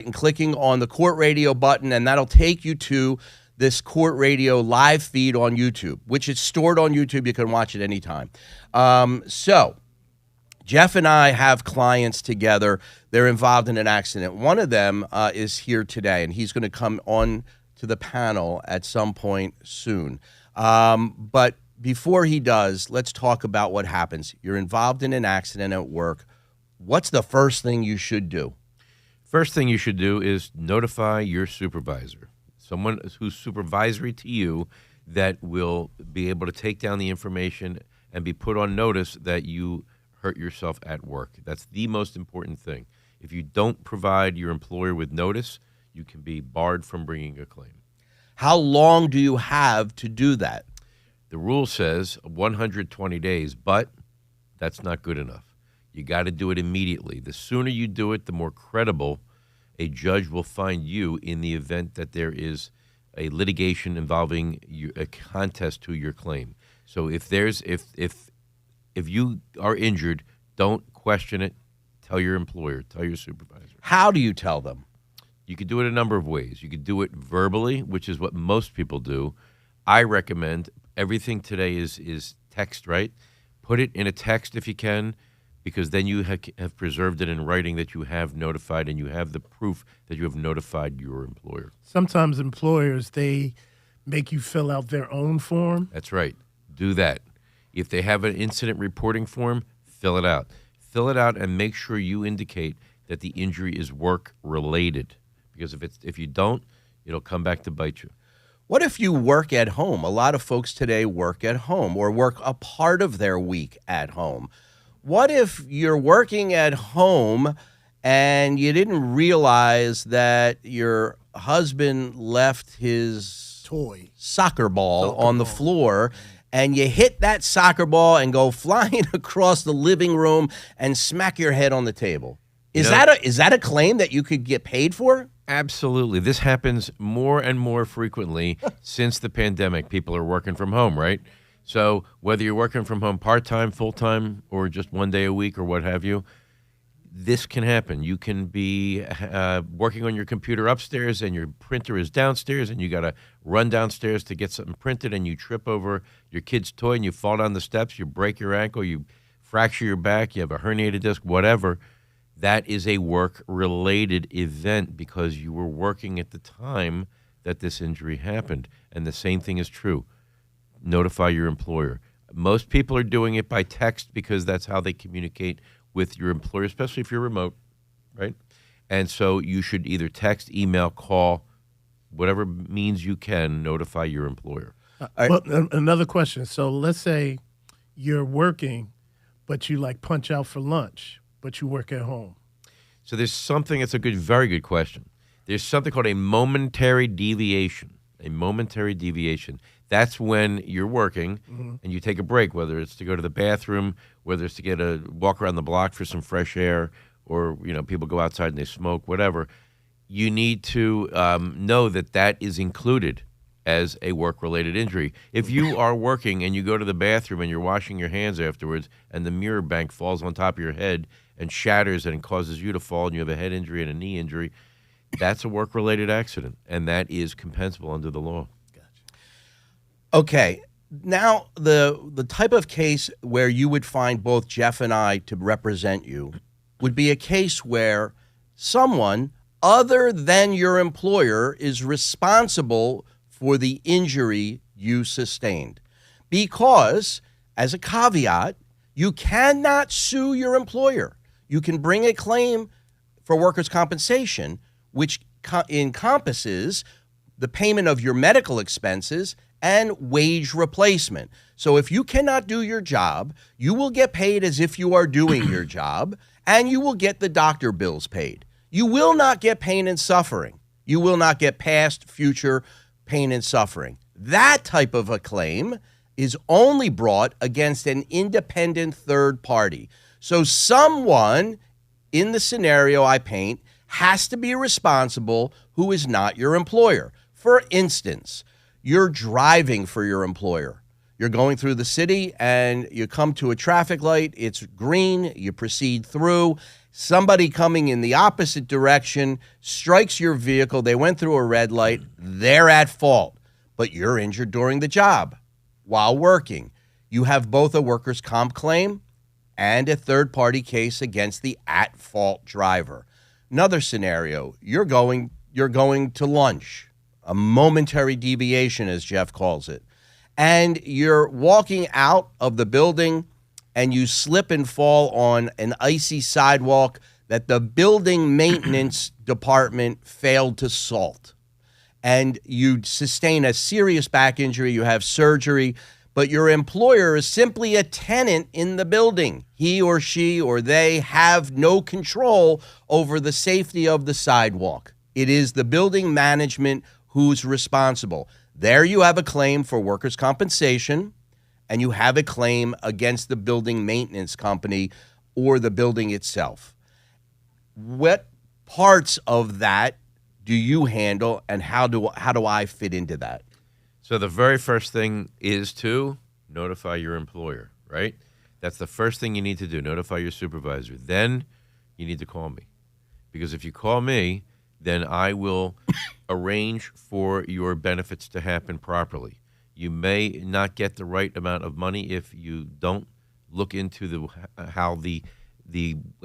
and clicking on the Court Radio button, and that'll take you to this Court Radio live feed on YouTube, which is stored on YouTube. You can watch it anytime. So Jeff and I have clients together. They're involved in an accident. One of them is here today, and he's going to come on to the panel at some point soon. But before he does, let's talk about what happens. You're involved in an accident at work. What's the first thing you should do? First thing you should do is notify your supervisor, someone who's supervisory to you that will be able to take down the information and be put on notice that you hurt yourself at work. That's the most important thing. If you don't provide your employer with notice, you can be barred from bringing a claim. How long do you have to do that? The rule says 120 days, but that's not good enough. You got to do it immediately. The sooner you do it, the more credible a judge will find you in the event that there is a litigation involving a contest to your claim. So if you are injured, don't question it. Tell your employer, tell your supervisor. How do you tell them? You could do it a number of ways. You could do it verbally, which is what most people do. I recommend everything today is text, right? Put it in a text if you can, because then you have preserved it in writing that you have notified, and you have the proof that you have notified your employer. Sometimes employers, they make you fill out their own form. That's right. Do that. If they have an incident reporting form, fill it out. Fill it out and make sure you indicate that the injury is work-related, because if you don't, it'll come back to bite you. What if you work at home? A lot of folks today work at home or work a part of their week at home. What if you're working at home and you didn't realize that your husband left his soccer ball on the floor, and you hit that soccer ball and go flying across the living room and smack your head on the table? Is that a claim that you could get paid for? Absolutely. This happens more and more frequently since the pandemic. People are working from home, right? So whether you're working from home part-time, full-time, or just one day a week or what have you, this can happen. You can be working on your computer upstairs and your printer is downstairs, and you got to run downstairs to get something printed, and you trip over your kid's toy and you fall down the steps, you break your ankle, you fracture your back, you have a herniated disc, whatever. That is a work-related event because you were working at the time that this injury happened. And the same thing is true. Notify your employer. Most people are doing it by text because that's how they communicate with your employer, especially if you're remote, right? And so you should either text, email, call, whatever means you can, notify your employer. Well, another question. So let's say you're working, but you punch out for lunch, but you work at home. So there's something, it's a very good question. There's something called a momentary deviation. A momentary deviation. That's when you're working and you take a break, whether it's to go to the bathroom, whether it's to get a walk around the block for some fresh air, or people go outside and they smoke, whatever. You need to know that is included as a work-related injury. If you are working and you go to the bathroom and you're washing your hands afterwards and the mirror bank falls on top of your head and shatters and causes you to fall and you have a head injury and a knee injury, that's a work-related accident, and that is compensable under the law. Okay, now the type of case where you would find both Jeff and I to represent you would be a case where someone other than your employer is responsible for the injury you sustained. Because, as a caveat, you cannot sue your employer. You can bring a claim for workers' compensation, which encompasses the payment of your medical expenses and wage replacement. So if you cannot do your job, you will get paid as if you are doing your job, and you will get the doctor bills paid. You will not get pain and suffering. You will not get past, future pain and suffering. That type of a claim is only brought against an independent third party. So someone in the scenario I paint has to be responsible who is not your employer. For instance, you're driving for your employer. You're going through the city and you come to a traffic light. It's green. You proceed through Somebody coming in the opposite direction strikes your vehicle. They went through a red light. They're at fault, but you're injured during the job while working. You have both a workers' comp claim and a third-party case against the at-fault driver. Another scenario, you're going to lunch, a momentary deviation, as Jeff calls it, and you're walking out of the building and you slip and fall on an icy sidewalk that the building maintenance department failed to salt. And you sustain a serious back injury, you have surgery, but your employer is simply a tenant in the building. He or she or they have no control over the safety of the sidewalk. It is the building management who's responsible. There you have a claim for workers' compensation, and you have a claim against the building maintenance company or the building itself. What parts of that do you handle, and how do I fit into that? So the very first thing is to notify your employer, right? That's the first thing you need to do, notify your supervisor. Then you need to call me. Because if you call me, then I will arrange for your benefits to happen properly. You may not get the right amount of money if you don't look into how the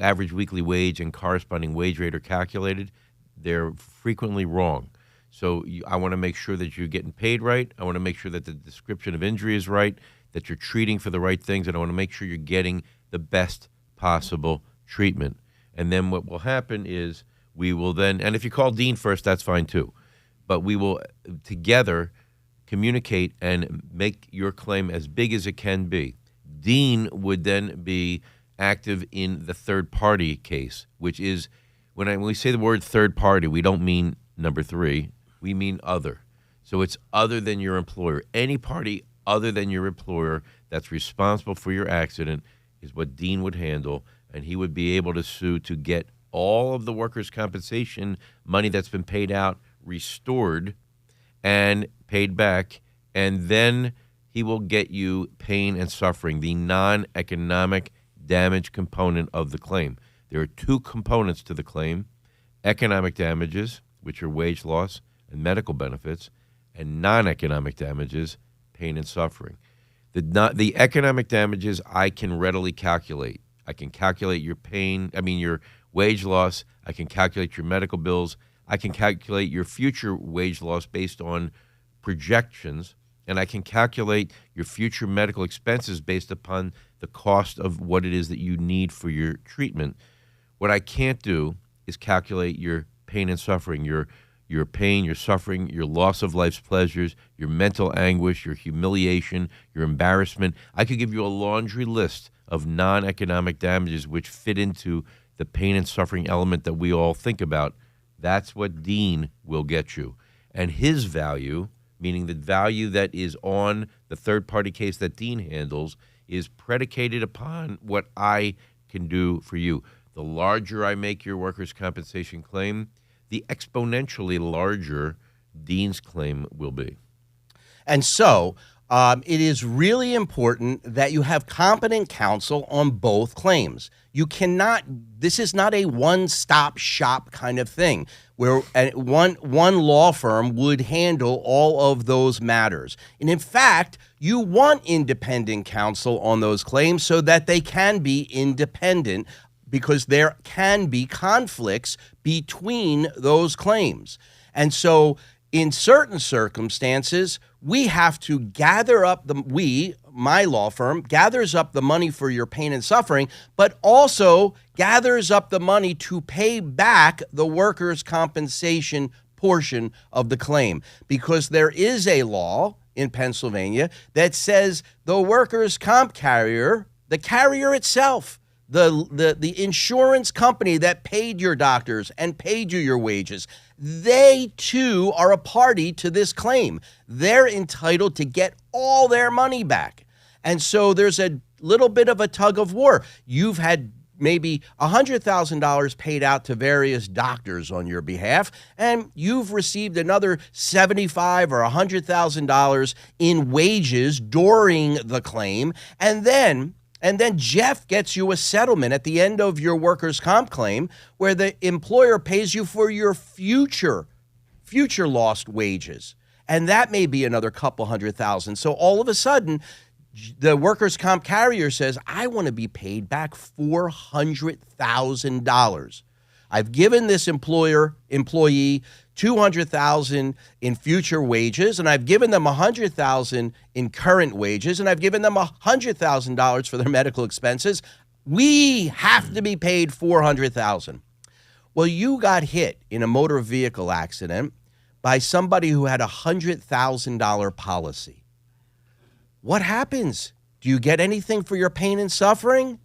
average weekly wage and corresponding wage rate are calculated. They're frequently wrong. So I want to make sure that you're getting paid right. I want to make sure that the description of injury is right, that you're treating for the right things, and I want to make sure you're getting the best possible treatment. And then what will happen is we will then, and if you call Dean first, that's fine too, but we will together communicate and make your claim as big as it can be. Dean would then be active in the third-party case, which is, when we say the word third party, we don't mean number three, we mean other. So it's other than your employer. Any party other than your employer that's responsible for your accident is what Dean would handle, and he would be able to sue to get all of the workers' compensation money that's been paid out restored and paid back, and then he will get you pain and suffering, the non-economic damage component of the claim. There are two components to the claim: economic damages, which are wage loss and medical benefits, and non-economic damages, pain and suffering. The economic damages I can readily calculate. I can calculate your your wage loss. I can calculate your medical bills. I can calculate your future wage loss based on projections, and I can calculate your future medical expenses based upon the cost of what it is that you need for your treatment. What I can't do is calculate your pain and suffering, your pain, your suffering, your loss of life's pleasures, your mental anguish, your humiliation, your embarrassment. I could give you a laundry list of non-economic damages which fit into the pain and suffering element that we all think about. That's what Dean will get you. And his value, meaning the value that is on the third-party case that Dean handles, is predicated upon what I can do for you. The larger I make your workers' compensation claim, the exponentially larger Dean's claim will be. And so it is really important that you have competent counsel on both claims. You cannot, this is not a one-stop shop kind of thing where one law firm would handle all of those matters. And in fact, you want independent counsel on those claims so that they can be independent, because there can be conflicts between those claims. And so in certain circumstances, we have to gather up my law firm, gathers up the money for your pain and suffering, but also gathers up the money to pay back the workers' compensation portion of the claim. Because there is a law in Pennsylvania that says the workers' comp carrier, the carrier itself, the insurance company that paid your doctors and paid you your wages, they too are a party to this claim. They're entitled to get all their money back. And so there's a little bit of a tug of war. You've had maybe $100,000 paid out to various doctors on your behalf, and you've received another $75,000 or $100,000 in wages during the claim. And then And then Jeff gets you a settlement at the end of your workers' comp claim where the employer pays you for your future lost wages. And that may be another couple $100,000. So all of a sudden, the workers' comp carrier says, I want to be paid back $400,000. I've given this employee $200,000 in future wages, and I've given them $100,000 in current wages, and I've given them $100,000 for their medical expenses. We have to be paid $400,000. Well, you got hit in a motor vehicle accident by somebody who had a $100,000 policy. What happens? Do you get anything for your pain and suffering?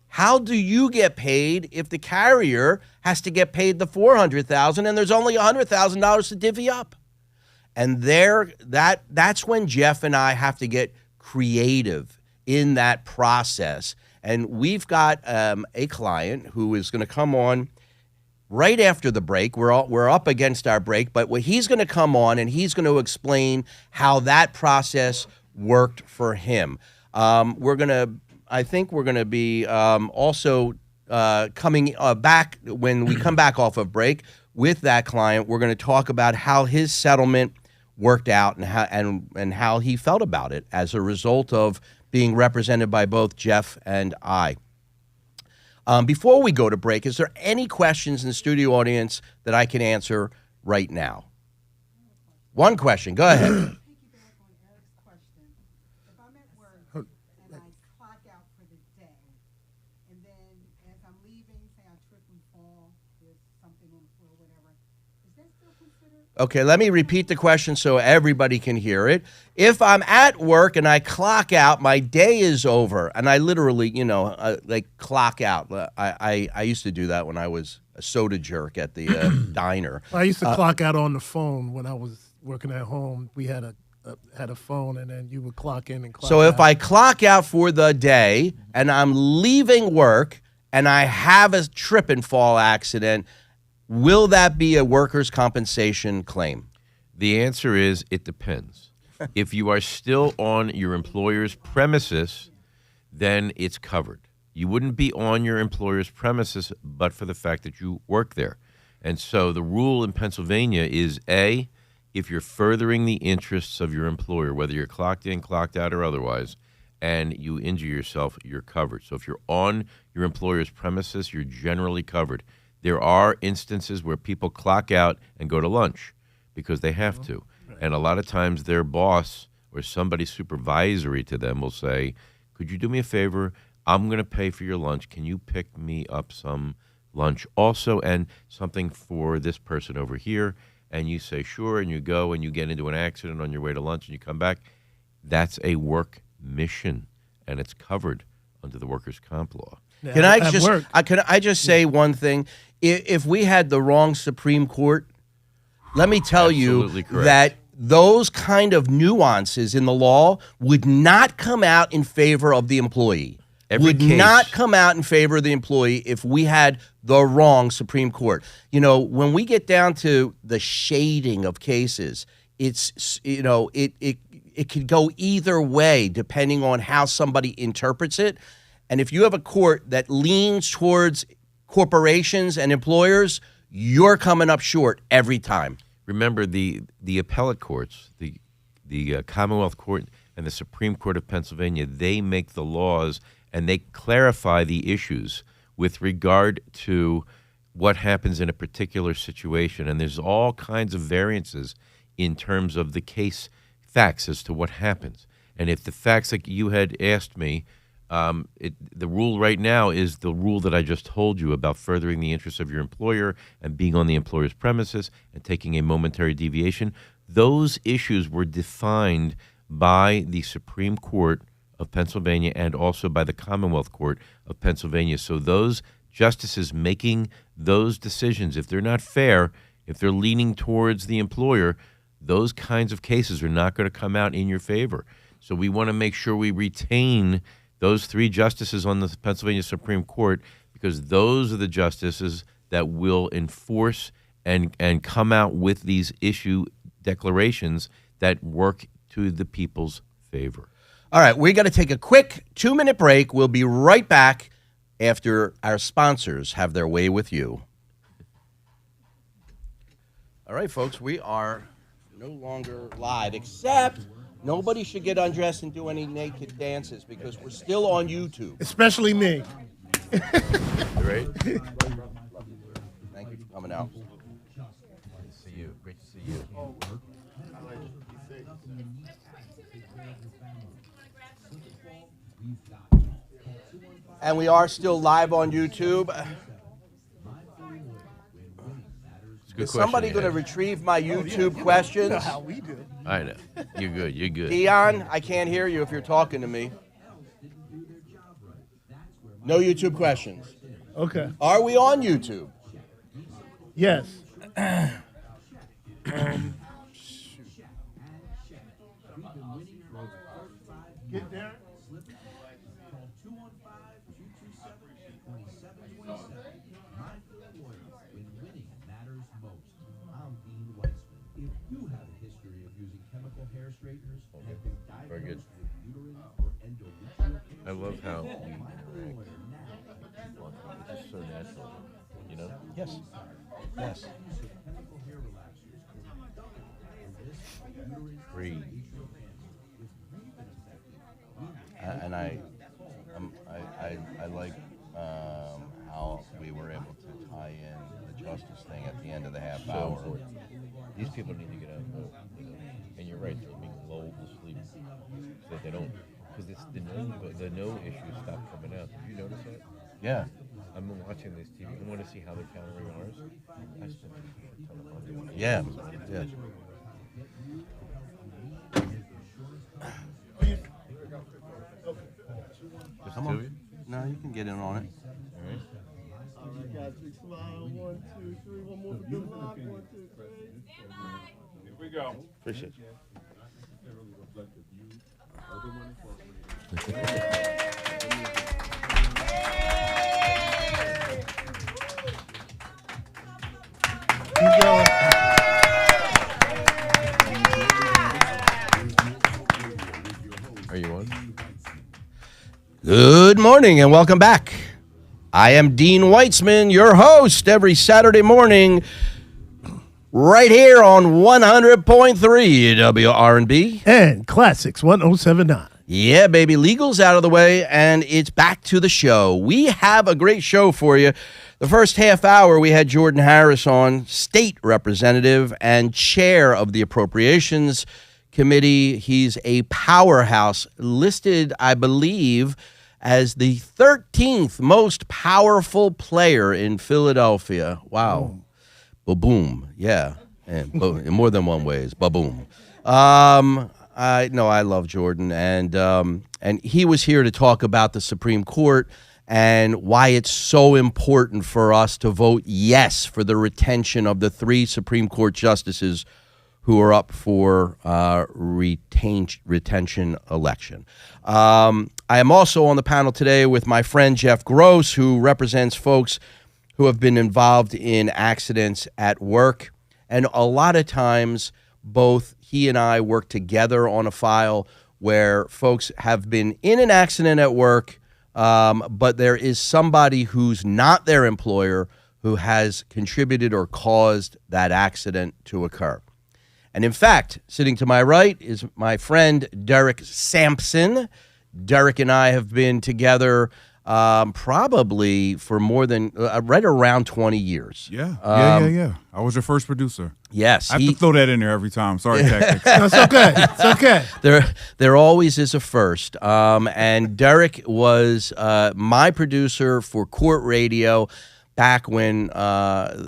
How do you get paid if the carrier has to get paid the $400,000 and there's only $100,000 to divvy up? And that's when Jeff and I have to get creative in that process. And we've got a client who is going to come on right after the break. We're up against our break, but he's going to come on and he's going to explain how that process worked for him. I think we're going to be also coming back when we come back off of break with that client. We're going to talk about how his settlement worked out and how he felt about it as a result of being represented by both Jeff and I. Before we go to break, is there any questions in the studio audience that I can answer right now? One question. Go ahead. Okay, let me repeat the question so everybody can hear it. If I'm at work and I clock out, my day is over, and I literally, like clock out. I used to do that when I was a soda jerk at the diner. I used to clock out on the phone when I was working at home. We had a phone, and then you would clock in and clock out. So if I clock out for the day and I'm leaving work and I have a trip and fall accident, will that be a workers' compensation claim? The answer is it depends. If you are still on your employer's premises, then it's covered. You wouldn't be on your employer's premises but for the fact that you work there. And so the rule in Pennsylvania is A, if you're furthering the interests of your employer, whether you're clocked in, clocked out, or otherwise, and you injure yourself, you're covered. So if you're on your employer's premises, you're generally covered. There are instances where people clock out and go to lunch because they have to. And a lot of times their boss or somebody supervisory to them will say, could you do me a favor? I'm going to pay for your lunch. Can you pick me up some lunch also and something for this person over here? And you say, sure, and you go and you get into an accident on your way to lunch and you come back. That's a work mission, and it's covered under the workers' comp law. Can I just say one thing? If we had the wrong Supreme Court, let me tell you that those kind of nuances in the law would not come out in favor of the employee. Not come out in favor of the employee if we had the wrong Supreme Court. When we get down to the shading of cases, it's it could go either way depending on how somebody interprets it. And if you have a court that leans towards corporations and employers, you're coming up short every time. Remember, the appellate courts, the Commonwealth Court and the Supreme Court of Pennsylvania, they make the laws and they clarify the issues with regard to what happens in a particular situation. And there's all kinds of variances in terms of the case facts as to what happens. And if the facts like you had asked me, the rule right now is the rule that I just told you about furthering the interests of your employer and being on the employer's premises and taking a momentary deviation. Those issues were defined by the Supreme Court of Pennsylvania and also by the Commonwealth Court of Pennsylvania. So those justices making those decisions, if they're not fair, if they're leaning towards the employer, those kinds of cases are not going to come out in your favor. So we want to make sure we retain those three justices on the Pennsylvania Supreme Court because those are the justices that will enforce and come out with these issue declarations that work to the people's favor. All right, we got to take a quick 2-minute break. We'll be right back after our sponsors have their way with you. All right, folks, we are no longer live, except nobody should get undressed and do any naked dances because we're still on YouTube. Especially me. Right? Thank you for coming out. Great to see you. Great to see you. And we are still live on YouTube. It's a good Is somebody question, going to yeah. retrieve my YouTube questions? How we do. I know. You're good. You're good. Dion, I can't hear you if you're talking to me. No YouTube questions. Okay. Are we on YouTube? Yes. Get there. Very good. I love how we interact. It's just so natural, you know? Yes. Yes. Breathe. And I like how we were able to tie in the justice thing at the end of the half So hour. important. These people need to get out and vote, you know? And you're right, they're being lulled to sleep so that they don't, because the no issues stop coming out. Did you notice that? Yeah. I've been watching this TV. I want to see how they're countering ours. I spent a ton of money on it. Yeah. Yeah. Just Come two on. of you? No, you can get in on it. All right. All right, guys, big smile. 1, 2, 3. One more for good luck. 1, 2, 3. Here we go. Appreciate you. Keep going. Are you on? Good morning and welcome back. I am Dean Weitzman, your host every Saturday morning, right here on 100.3 WRNB. And Classics 1079. Yeah, baby, legal's out of the way, and it's back to the show. We have a great show for you. The first half hour, we had Jordan Harris on, state representative and chair of the Appropriations Committee. He's a powerhouse, listed, I believe, as the 13th most powerful player in Philadelphia. Wow. Ba-boom. Yeah. And in more than one ways. Ba-boom. I love Jordan, and he was here to talk about the Supreme Court and why it's so important for us to vote yes for the retention of the 3 Supreme Court justices who are up for retention election. I am also on the panel today with my friend Jeff Gross, who represents folks who have been involved in accidents at work. And a lot of times, both he and I work together on a file where folks have been in an accident at work, but there is somebody who's not their employer who has contributed or caused that accident to occur. And in fact, sitting to my right is my friend Derek Sampson. Derek and I have been together probably for more than right around 20 years. Yeah. I was your first producer. Yes, I have to throw that in there every time. Sorry, Tactics. No, it's okay. It's okay. There always is a first. And Derek was my producer for Court Radio back when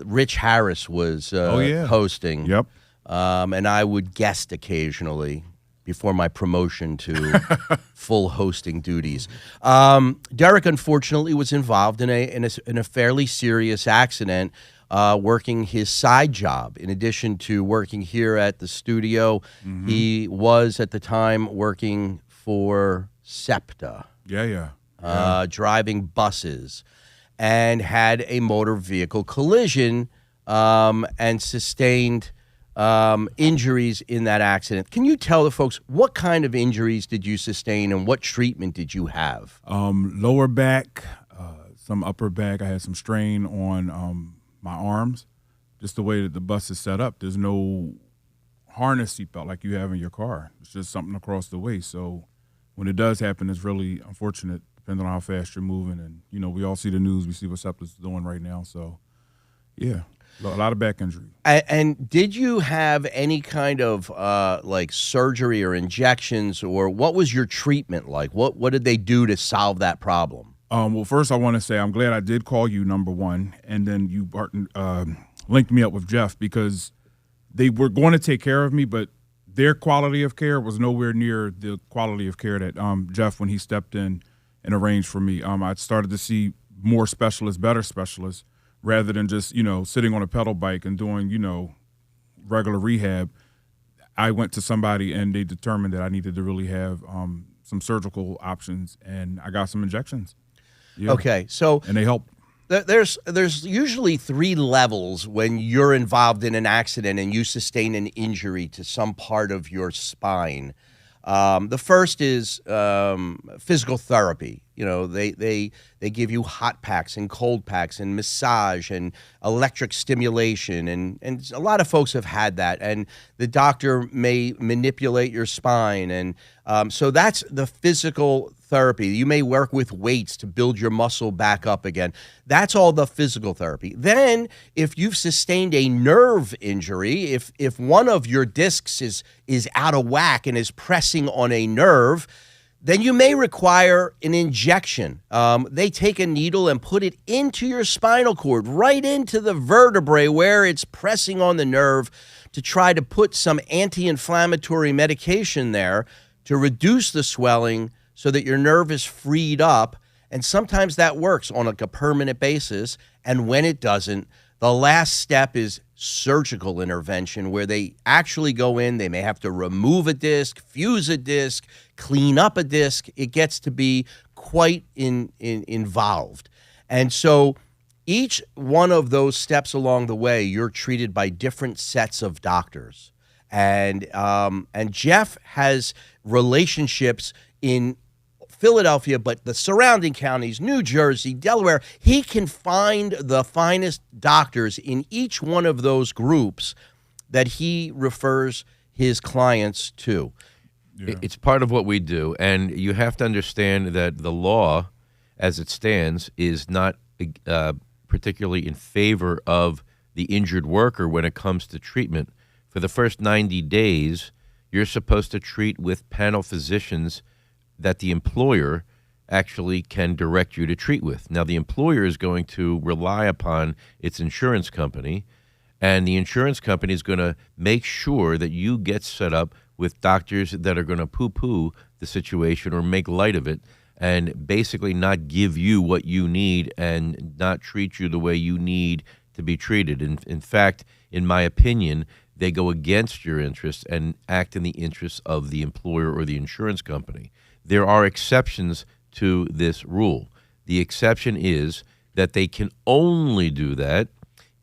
Rich Harris was hosting. Yep. And I would guest occasionally before my promotion to full hosting duties. Derek, unfortunately, was involved in a fairly serious accident working his side job. In addition to working here at the studio, he was at the time working for SEPTA. Driving buses, and had a motor vehicle collision and sustained injuries in that accident. Can you tell the folks what kind of injuries did you sustain and what treatment did you have? Lower back, some upper back. I had some strain on my arms. Just the way that the bus is set up, there's no harness seatbelt like you have in your car. It's just something across the waist. So when it does happen, it's really unfortunate, depending on how fast you're moving. And, we all see the news. We see what SEPTA is doing right now. So, yeah, a lot of back injury. And did you have any kind of like surgery or injections, or what was your treatment like? What did they do to solve that problem? Well, first I want to say I'm glad I did call you, number one, and then you, Barton, linked me up with Jeff, because they were going to take care of me, but their quality of care was nowhere near the quality of care that Jeff, when he stepped in and arranged for me. I started to see more specialists, better specialists, rather than just, sitting on a pedal bike and doing, regular rehab. I went to somebody and they determined that I needed to really have some surgical options, and I got some injections. Yeah. Okay, so and they help. There's usually 3 levels when you're involved in an accident and you sustain an injury to some part of your spine. The first is physical therapy. They give you hot packs and cold packs and massage and electric stimulation, and a lot of folks have had that. And the doctor may manipulate your spine, and so that's the physical therapy. You may work with weights to build your muscle back up again. That's all the physical therapy. Then, if you've sustained a nerve injury, if one of your discs is out of whack and is pressing on a nerve, then you may require an injection. They take a needle and put it into your spinal cord, right into the vertebrae where it's pressing on the nerve, to try to put some anti-inflammatory medication there to reduce the swelling so that your nerve is freed up. And sometimes that works on a permanent basis. And when it doesn't, the last step is surgical intervention, where they actually go in. They may have to remove a disc, fuse a disc, clean up a disc. It gets to be quite involved. And so each one of those steps along the way, you're treated by different sets of doctors. And Jeff has relationships in Philadelphia, but the surrounding counties, New Jersey, Delaware. He can find the finest doctors in each one of those groups that he refers his clients to. Yeah. It's part of what we do, and you have to understand that the law, as it stands, is not particularly in favor of the injured worker when it comes to treatment. For the first 90 days, you're supposed to treat with panel physicians that the employer actually can direct you to treat with. Now, the employer is going to rely upon its insurance company, and the insurance company is going to make sure that you get set up with doctors that are going to poo-poo the situation or make light of it, and basically not give you what you need and not treat you the way you need to be treated. In fact, in my opinion, they go against your interests and act in the interests of the employer or the insurance company. There are exceptions to this rule. The exception is that they can only do that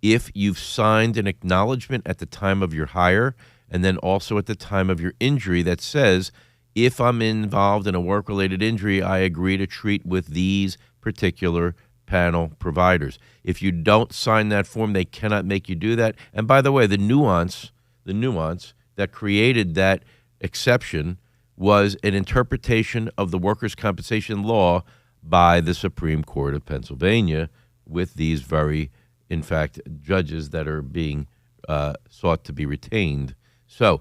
if you've signed an acknowledgement at the time of your hire and then also at the time of your injury that says, if I'm involved in a work-related injury, I agree to treat with these particular panel providers. If you don't sign that form, they cannot make you do that. And by the way, the nuance that created that exception was an interpretation of the workers' compensation law by the Supreme Court of Pennsylvania, with these very, in fact, judges that are being sought to be retained. So,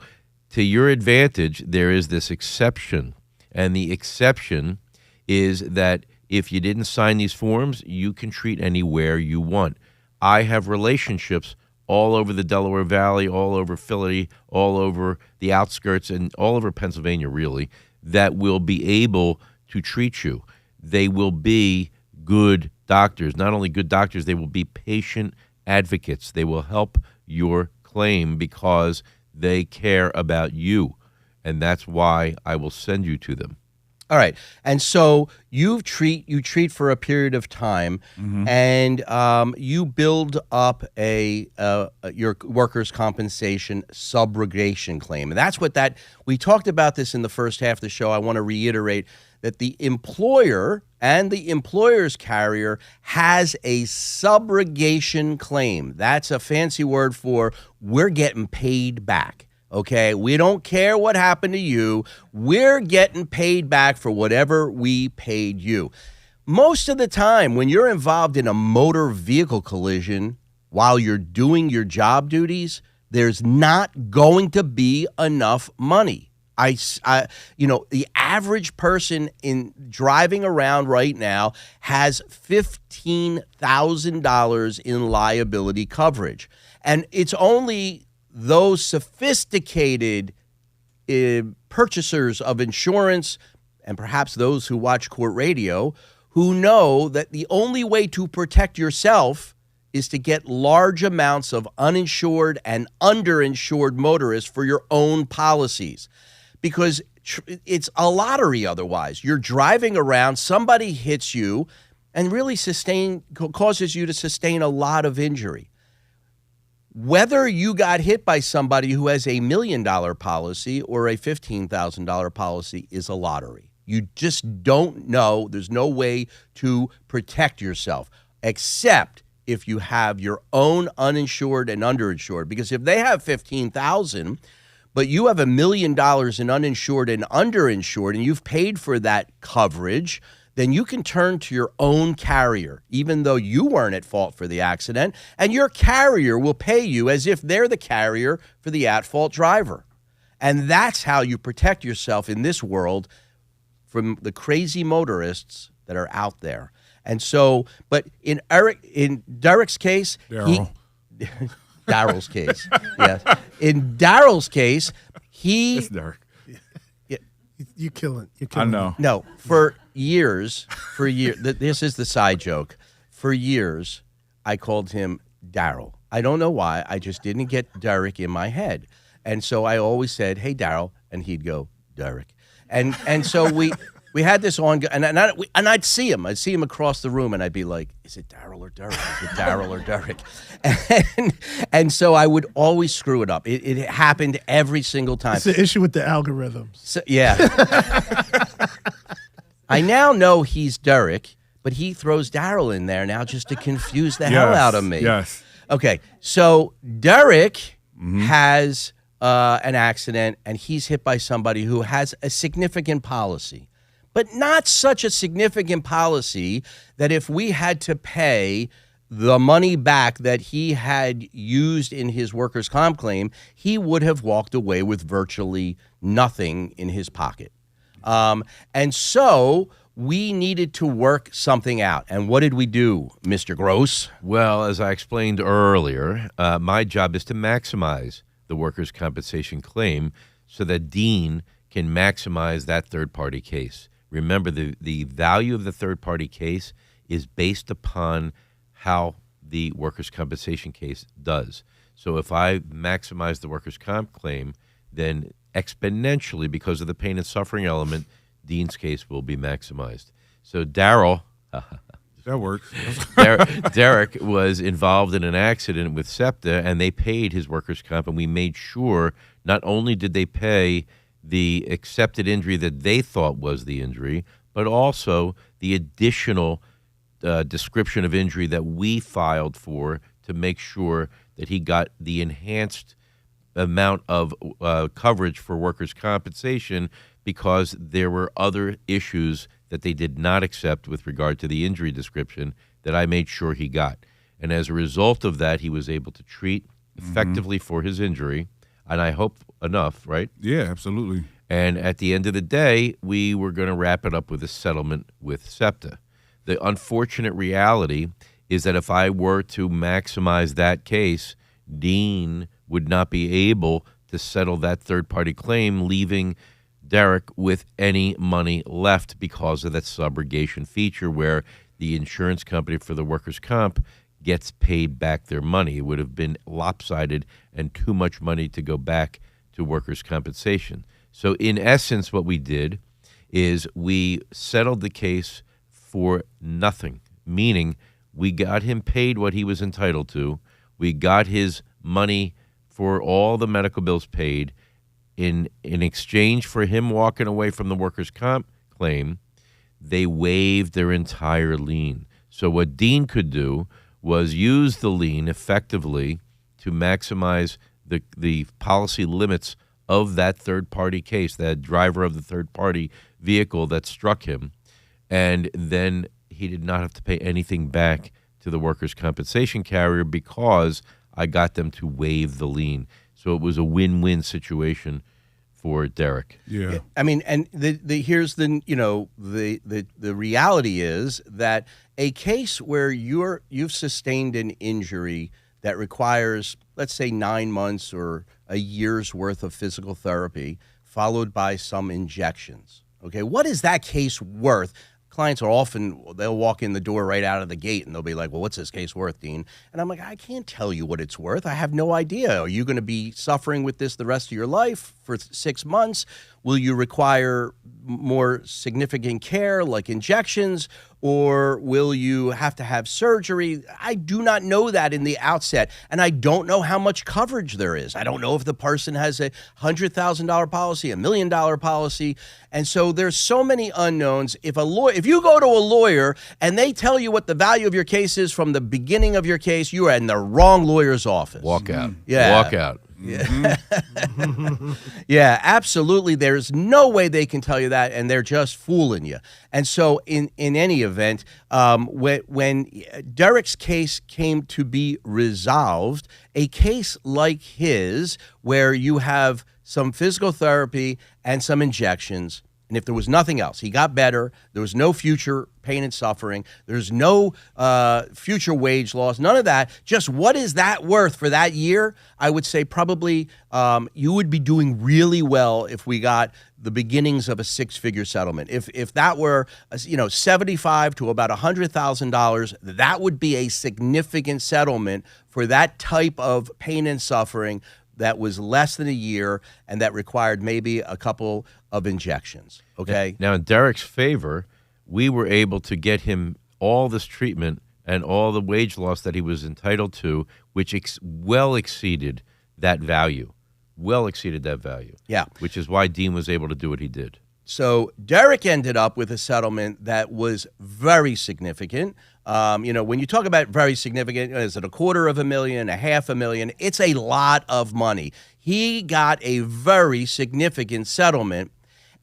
to your advantage, there is this exception, and the exception is that if you didn't sign these forms, you can treat anywhere you want. I have relationships all over the Delaware Valley, all over Philly, all over the outskirts, and all over Pennsylvania, really, that will be able to treat you. They will be good doctors. Not only good doctors, they will be patient advocates. They will help your claim because they care about you, and that's why I will send you to them. All right, and so you treat for a period of time, and you build up your workers' compensation subrogation claim. And that's what we talked about this in the first half of the show. I want to reiterate that the employer and the employer's carrier has a subrogation claim. That's a fancy word for we're getting paid back. Okay, we don't care what happened to you. We're getting paid back for whatever we paid you. Most of the time, when you're involved in a motor vehicle collision while you're doing your job duties, there's not going to be enough money. The average person in driving around right now has $15,000 in liability coverage, and it's only those sophisticated purchasers of insurance, and perhaps those who watch court radio, who know that the only way to protect yourself is to get large amounts of uninsured and underinsured motorists for your own policies. Because it's a lottery otherwise. You're driving around, somebody hits you, and really causes you to sustain a lot of injury. Whether you got hit by somebody who has $1 million policy or a $15,000 policy is a lottery. You just don't know. There's no way to protect yourself except if you have your own uninsured and underinsured. Because if they have $15,000, but you have $1 million in uninsured and underinsured, and you've paid for that coverage, then you can turn to your own carrier, even though you weren't at fault for the accident, and your carrier will pay you as if they're the carrier for the at-fault driver. And that's how you protect yourself in this world from the crazy motorists that are out there. And so, but in Derek's case, Daryl's case, yes. In Daryl's case, It's Derek. You're killing. I know. No, for years, this is the side joke. For years, I called him Daryl. I don't know why. I just didn't get Derek in my head. And so I always said, hey, Daryl. And he'd go, Derek. And so we had this on, and I'd see him. I'd see him across the room, and I'd be like, is it Daryl or Derek? Is it Daryl or Derek? And so I would always screw it up. It happened every single time. It's the issue with the algorithms. So, yeah. I now know he's Derek, but he throws Daryl in there now just to confuse the hell out of me. Yes. Okay, so Derek has an accident, and he's hit by somebody who has a significant policy, but not such a significant policy that if we had to pay the money back that he had used in his workers' comp claim, he would have walked away with virtually nothing in his pocket. And so we needed to work something out. And what did we do, Mr. Gross? Well, as I explained earlier, my job is to maximize the workers' compensation claim so that Dean can maximize that third-party case. Remember, the value of the third-party case is based upon how the workers' compensation case does. So if I maximize the workers' comp claim, then exponentially, because of the pain and suffering element, Dean's case will be maximized. So Daryl, That works. Derek was involved in an accident with SEPTA, and they paid his workers' comp, and we made sure not only did they pay the accepted injury that they thought was the injury, but also the additional description of injury that we filed for to make sure that he got the enhanced amount of coverage for workers' compensation, because there were other issues that they did not accept with regard to the injury description that I made sure he got. And as a result of that, he was able to treat effectively for his injury, and I hope enough, right? Yeah, absolutely. And at the end of the day, we were going to wrap it up with a settlement with SEPTA. The unfortunate reality is that if I were to maximize that case, Dean would not be able to settle that third-party claim, leaving Derek with any money left because of that subrogation feature where the insurance company for the workers' comp gets paid back their money. It would have been lopsided and too much money to go back to workers' compensation. So in essence, what we did is we settled the case for nothing, meaning we got him paid what he was entitled to. We got his money for all the medical bills paid. In exchange for him walking away from the workers' comp claim, they waived their entire lien. So what Dean could do was use the lien effectively to maximize the policy limits of that third-party case, that driver of the third-party vehicle that struck him, and then he did not have to pay anything back to the workers' compensation carrier because I got them to waive the lien. So it was a win-win situation for Derek. Yeah. I mean, and here's the the reality is that a case where you've sustained an injury that requires, let's say, 9 months or a year's worth of physical therapy, followed by some injections. Okay, what is that case worth? Clients are often, they'll walk in the door right out of the gate and they'll be like, well, what's this case worth, Dean? And I'm like, I can't tell you what it's worth. I have no idea. Are you going to be suffering with this the rest of your life for 6 months? Will you require more significant care like injections, or will you have to have surgery? I do not know that in the outset, and I don't know how much coverage there is. I don't know if the person has a $100,000 policy, $1 million policy, and so there's so many unknowns. If you go to a lawyer and they tell you what the value of your case is from the beginning of your case, you are in the wrong lawyer's office. Walk out. Yeah. Walk out. Yeah, absolutely. There's no way they can tell you that, and they're just fooling you. And so in any event, when Derek's case came to be resolved, a case like his where you have some physical therapy and some injections, and if there was nothing else, he got better, there was no future pain and suffering, there's no future wage loss, none of that. Just what is that worth for that year? I would say probably you would be doing really well if we got the beginnings of a six-figure settlement. If that were, $75,000 to about $100,000, that would be a significant settlement for that type of pain and suffering that was less than a year and that required maybe a couple of injections. Okay. Now, in Derek's favor, we were able to get him all this treatment and all the wage loss that he was entitled to, which well exceeded that value. Well exceeded that value. Yeah. Which is why Dean was able to do what he did. So Derek ended up with a settlement that was very significant. When you talk about very significant, is it $250,000, $500,000? It's a lot of money. He got a very significant settlement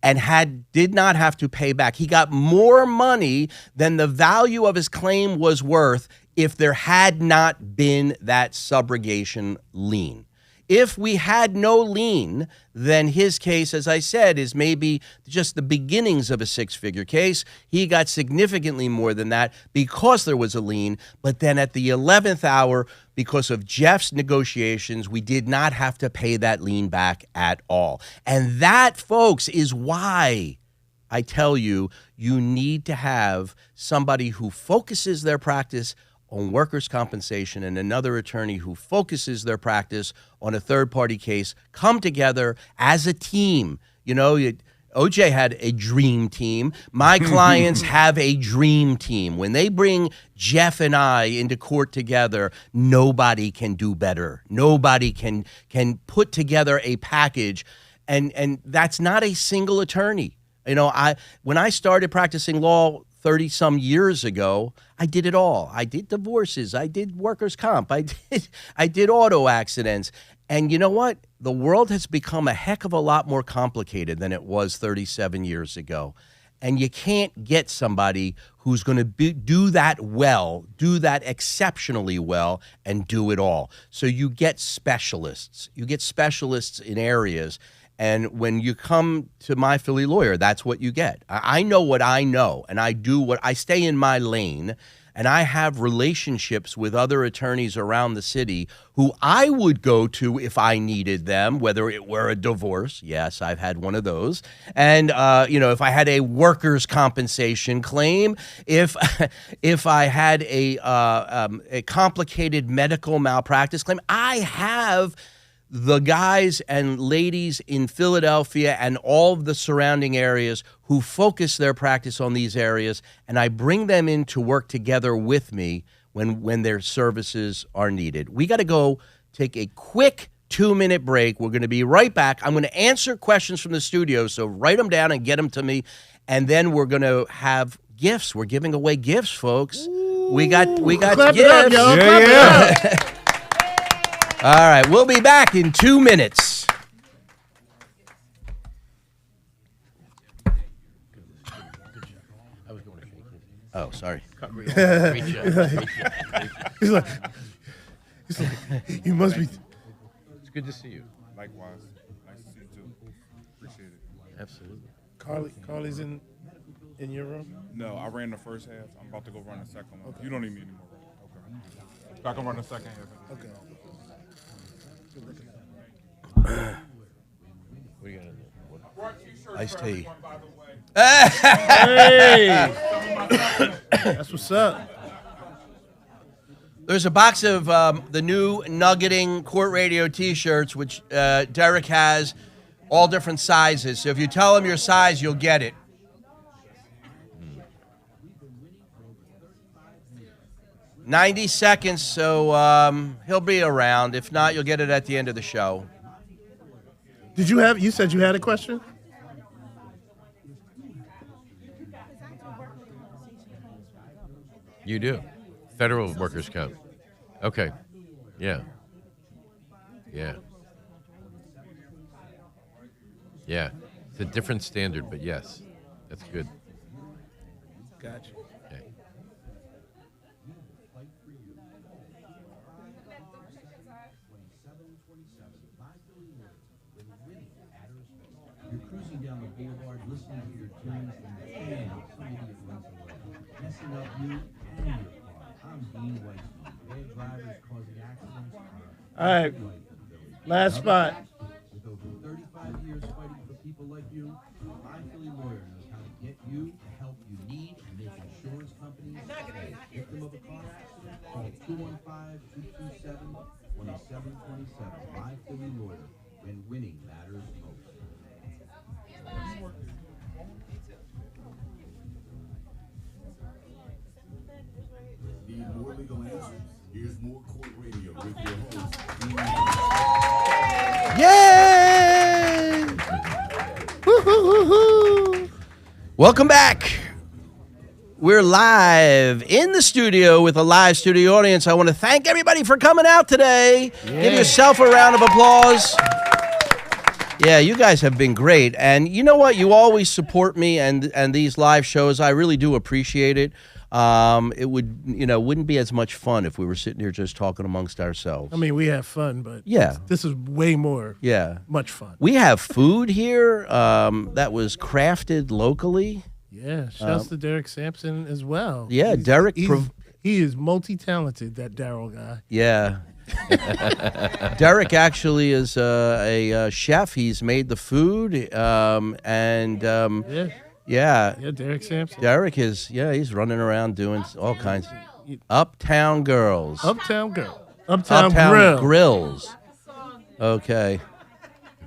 and did not have to pay back. He got more money than the value of his claim was worth if there had not been that subrogation lien. If we had no lien, then his case, as I said, is maybe just the beginnings of a six-figure case. He got significantly more than that because there was a lien. But then at the 11th hour, because of Jeff's negotiations, we did not have to pay that lien back at all. And that, folks, is why I tell you, you need to have somebody who focuses their practice on workers' compensation and another attorney who focuses their practice on a third-party case come together as a team. OJ had a dream team. My clients have a dream team. When they bring Jeff and I into court together, nobody can do better. Nobody can put together a package, and that's not a single attorney. When I started practicing law 30-some years ago, I did it all. I did divorces. I did workers' comp. I did auto accidents. And you know what? The world has become a heck of a lot more complicated than it was 37 years ago. And you can't get somebody who's going to do that well, do that exceptionally well, and do it all. So you get specialists. You get specialists in areas. And when you come to My Philly Lawyer, that's what you get. I know what I know, and I do what I stay in my lane, and I have relationships with other attorneys around the city who I would go to if I needed them, whether it were a divorce. Yes, I've had one of those. And, if I had a workers' compensation claim, if I had a complicated medical malpractice claim, I have the guys and ladies in Philadelphia and all of the surrounding areas who focus their practice on these areas, and I bring them in to work together with me when their services are needed. We got to go take a quick 2-minute break. We're going to be right back. I'm going to answer questions from the studio, so write them down and get them to me, and then we're going to have gifts. We're giving away gifts, folks. We got Clap gifts. it up, y'all. Yeah, Clap it up. All right, we'll be back in 2 minutes. Oh, sorry. He's like, you must be. It's good to see you. Likewise. Nice to see you too. Appreciate it. Absolutely. Carly's in your room? No, I ran the first half. I'm about to go run the second one. You don't need me anymore, right? Okay. I can run the second half. Okay. What do you got in there? Iced tea. Hey! That's what's up. There's a box of the new Nuggeting Court Radio T-shirts, which Derek has, all different sizes. So if you tell him your size, you'll get it. 90 seconds, so he'll be around. If not, you'll get it at the end of the show. You said you had a question? You do. Federal workers' comp. Okay. Yeah. Yeah. Yeah. It's a different standard, but yes. That's good. Gotcha. Okay. You're cruising down the boulevard, listening to your tunes, and bam, some idiot runs away, messing up you and your car. I'm Dean Weissman. Bad drivers causing accidents are All right. Last spot. with over 35 years fighting for people like you. My Philly lawyer knows how to get you the help you need and make insurance companies pay. Victim of a car accident? Call 215-227-2727. My Philly lawyer, when winning matters most. Need more legal answers? Here's more Court Radio with your host, Dean. Yay! Woo-hoo-hoo-hoo. Welcome back. We're live in the studio with a live studio audience. I want to thank everybody for coming out today. Give yourself a round of applause. Yeah, you guys have been great. And you know what? You always support me and these live shows. I really do appreciate it. It wouldn't be as much fun if we were sitting here just talking amongst ourselves. I mean, we have fun, but Yeah. this is way more much fun. We have food here that was crafted locally. Yeah, shouts to Derek Sampson as well. Yeah, Derek He is multi-talented, that Daryl guy. Yeah. Derek actually is a chef. He's made the food, Yeah, Derek Sampson. Derek is, he's running around doing all kinds. Uptown Girls. Uptown Girl. Uptown Grill. Grills. Okay.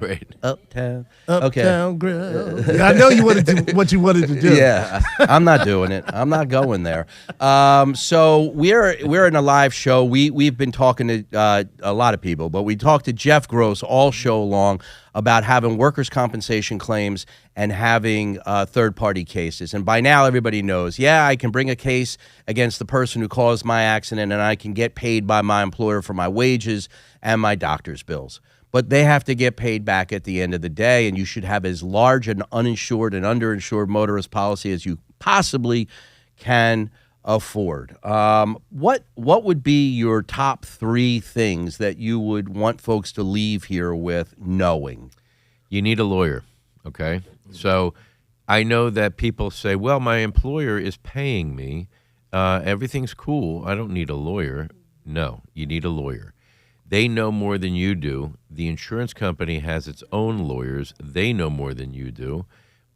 Great. Uptown. Uptown Grill. Yeah, I know you wanted to what you wanted to do. Yeah, I'm not doing it. I'm not going there. So we're in a live show. We've been talking to a lot of people, but we talked to Jeff Gross all show long about having workers' compensation claims and having third-party cases. And by now, everybody knows, I can bring a case against the person who caused my accident, and I can get paid by my employer for my wages and my doctor's bills. But they have to get paid back at the end of the day, and you should have as large an uninsured and underinsured motorist policy as you possibly can afford. What would be your top 3 things that you would want folks to leave here with knowing? You need a lawyer, okay? So I know that people say, well, my employer is paying me. Everything's cool. I don't need a lawyer. No, you need a lawyer. They know more than you do. The insurance company has its own lawyers. They know more than you do.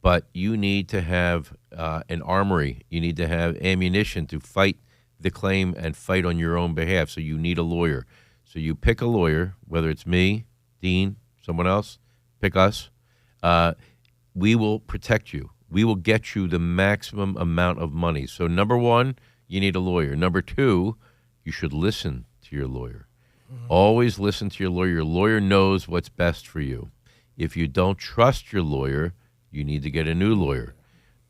But you need to have an armory. You need to have ammunition to fight the claim and fight on your own behalf. So you need a lawyer. So you pick a lawyer, whether it's me, Dean, someone else, pick us. We will protect you. We will get you the maximum amount of money. So number one, you need a lawyer. Number two, you should listen to your lawyer. Always listen to your lawyer. Your lawyer knows what's best for you. If you don't trust your lawyer, you need to get a new lawyer.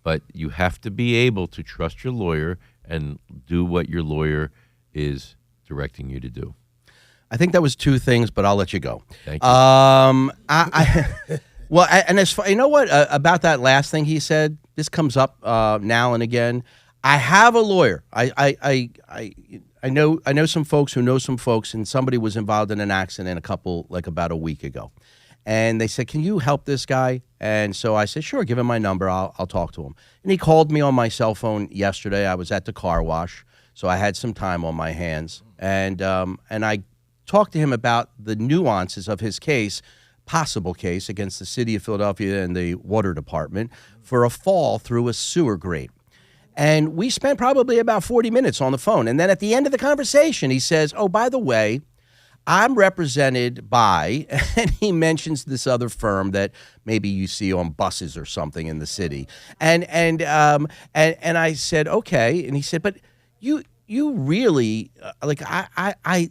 But you have to be able to trust your lawyer and do what your lawyer is directing you to do. I think that was two things, but I'll let you go. Thank you. Well, and as far, you know what about that last thing he said? This comes up now and again. I have a lawyer. I know some folks who know some folks, and somebody was involved in an accident about a week ago, and they said, "Can you help this guy?" And so I said, "Sure, give him my number. I'll talk to him." And he called me on my cell phone yesterday. I was at the car wash, so I had some time on my hands, and I talked to him about the nuances of his possible case against the city of Philadelphia and the water department for a fall through a sewer grate. And we spent probably about 40 minutes on the phone. And then at the end of the conversation, he says, "Oh, by the way, I'm represented by," and he mentions this other firm that maybe you see on buses or something in the city. And I said, "Okay." And he said, "But you really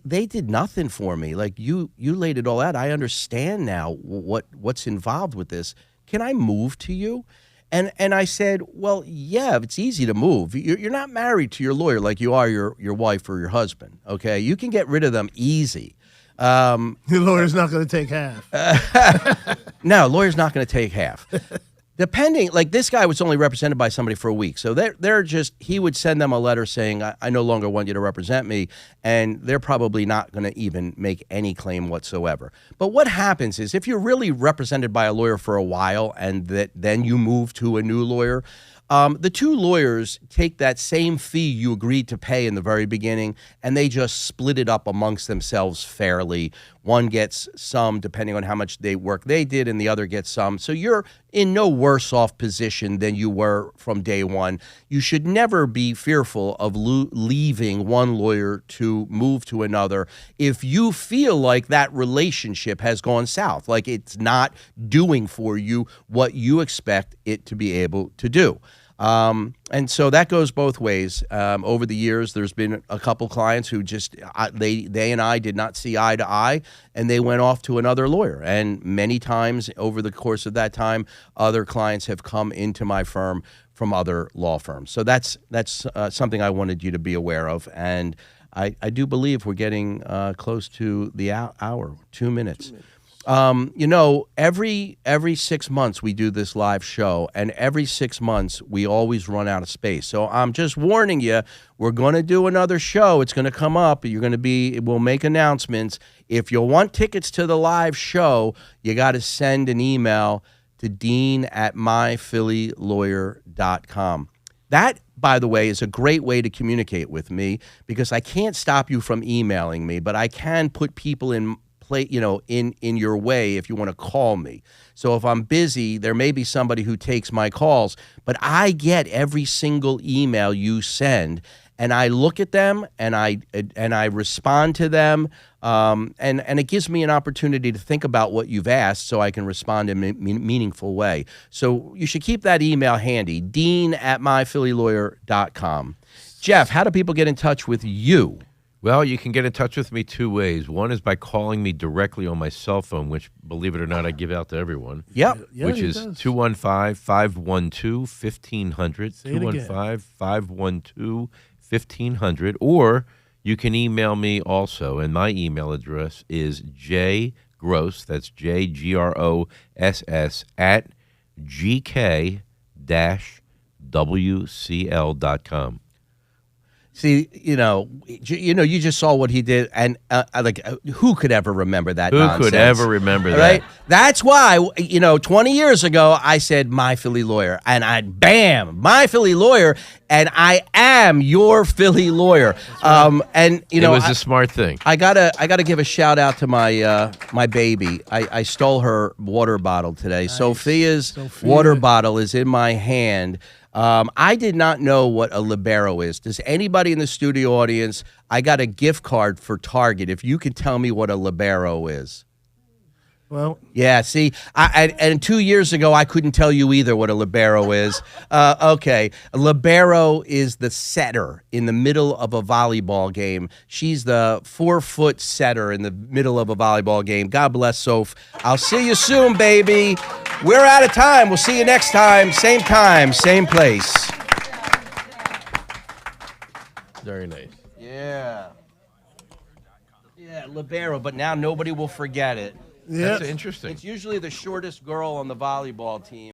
they did nothing for me. Like you laid it all out. I understand now what's involved with this. Can I move to you?" And I said, "Well, yeah, it's easy to move. You're not married to your lawyer like you are your wife or your husband. Okay, you can get rid of them easy." Your lawyer's not going to take half. No, lawyer's not going to take half. Depending, like this guy was only represented by somebody for a week. So he would send them a letter saying, I no longer want you to represent me. And they're probably not going to even make any claim whatsoever. But what happens is if you're really represented by a lawyer for a while and then you move to a new lawyer, the two lawyers take that same fee you agreed to pay in the very beginning, and they just split it up amongst themselves fairly. One gets some depending on how much work they did, and the other gets some. So you're in no worse off position than you were from day one. You should never be fearful of leaving one lawyer to move to another if you feel like that relationship has gone south, like it's not doing for you what you expect it to be able to do. And so that goes both ways. Over the years, there's been a couple clients who just, they and I did not see eye to eye, and they went off to another lawyer. And many times over the course of that time, other clients have come into my firm from other law firms. So that's something I wanted you to be aware of. And I do believe we're getting close to the hour, 2 minutes. Every 6 months we do this live show, and every 6 months we always run out of space. So I'm just warning you, we're going to do another show. It's going to come up. We'll make announcements. If you want tickets to the live show, you got to send an email to dean@myphillylawyer.com. That, by the way, is a great way to communicate with me because I can't stop you from emailing me, but I can put people in your way if you want to call me. So if I'm busy, there may be somebody who takes my calls, but I get every single email you send, and I look at them and I respond to them, and it gives me an opportunity to think about what you've asked so I can respond in a meaningful way. So you should keep that email handy, dean@myphillylawyer.com. Jeff, how do people get in touch with you? Well, you can get in touch with me two ways. One is by calling me directly on my cell phone, which, believe it or not, I give out to everyone. Yep. Yeah, which he is does. 215-512-1500. Say it again. 215-512-1500. Or you can email me also, and my email address is jgross, that's JGROSS, at gk-wcl.com. See, you just saw what he did, and who could ever remember that? Who nonsense? could ever remember that? Right? That's why 20 years ago I said My Philly Lawyer, and bam, My Philly Lawyer, and I am your Philly lawyer. And It was a smart thing. I gotta give a shout out to my baby. I stole her water bottle today. Sophia's water bottle is in my hand. I did not know what a libero is. Does anybody in the studio audience? I got a gift card for Target. If you can tell me what a libero is. Well, Yeah, see, and 2 years ago, I couldn't tell you either what a libero is. Okay, a libero is the setter in the middle of a volleyball game. She's the 4-foot setter in the middle of a volleyball game. God bless Soph. I'll see you soon, baby. We're out of time. We'll see you next time, same place. Very nice. Yeah. Yeah, libero, but now nobody will forget it. yeah. That's interesting. It's usually the shortest girl on the volleyball team.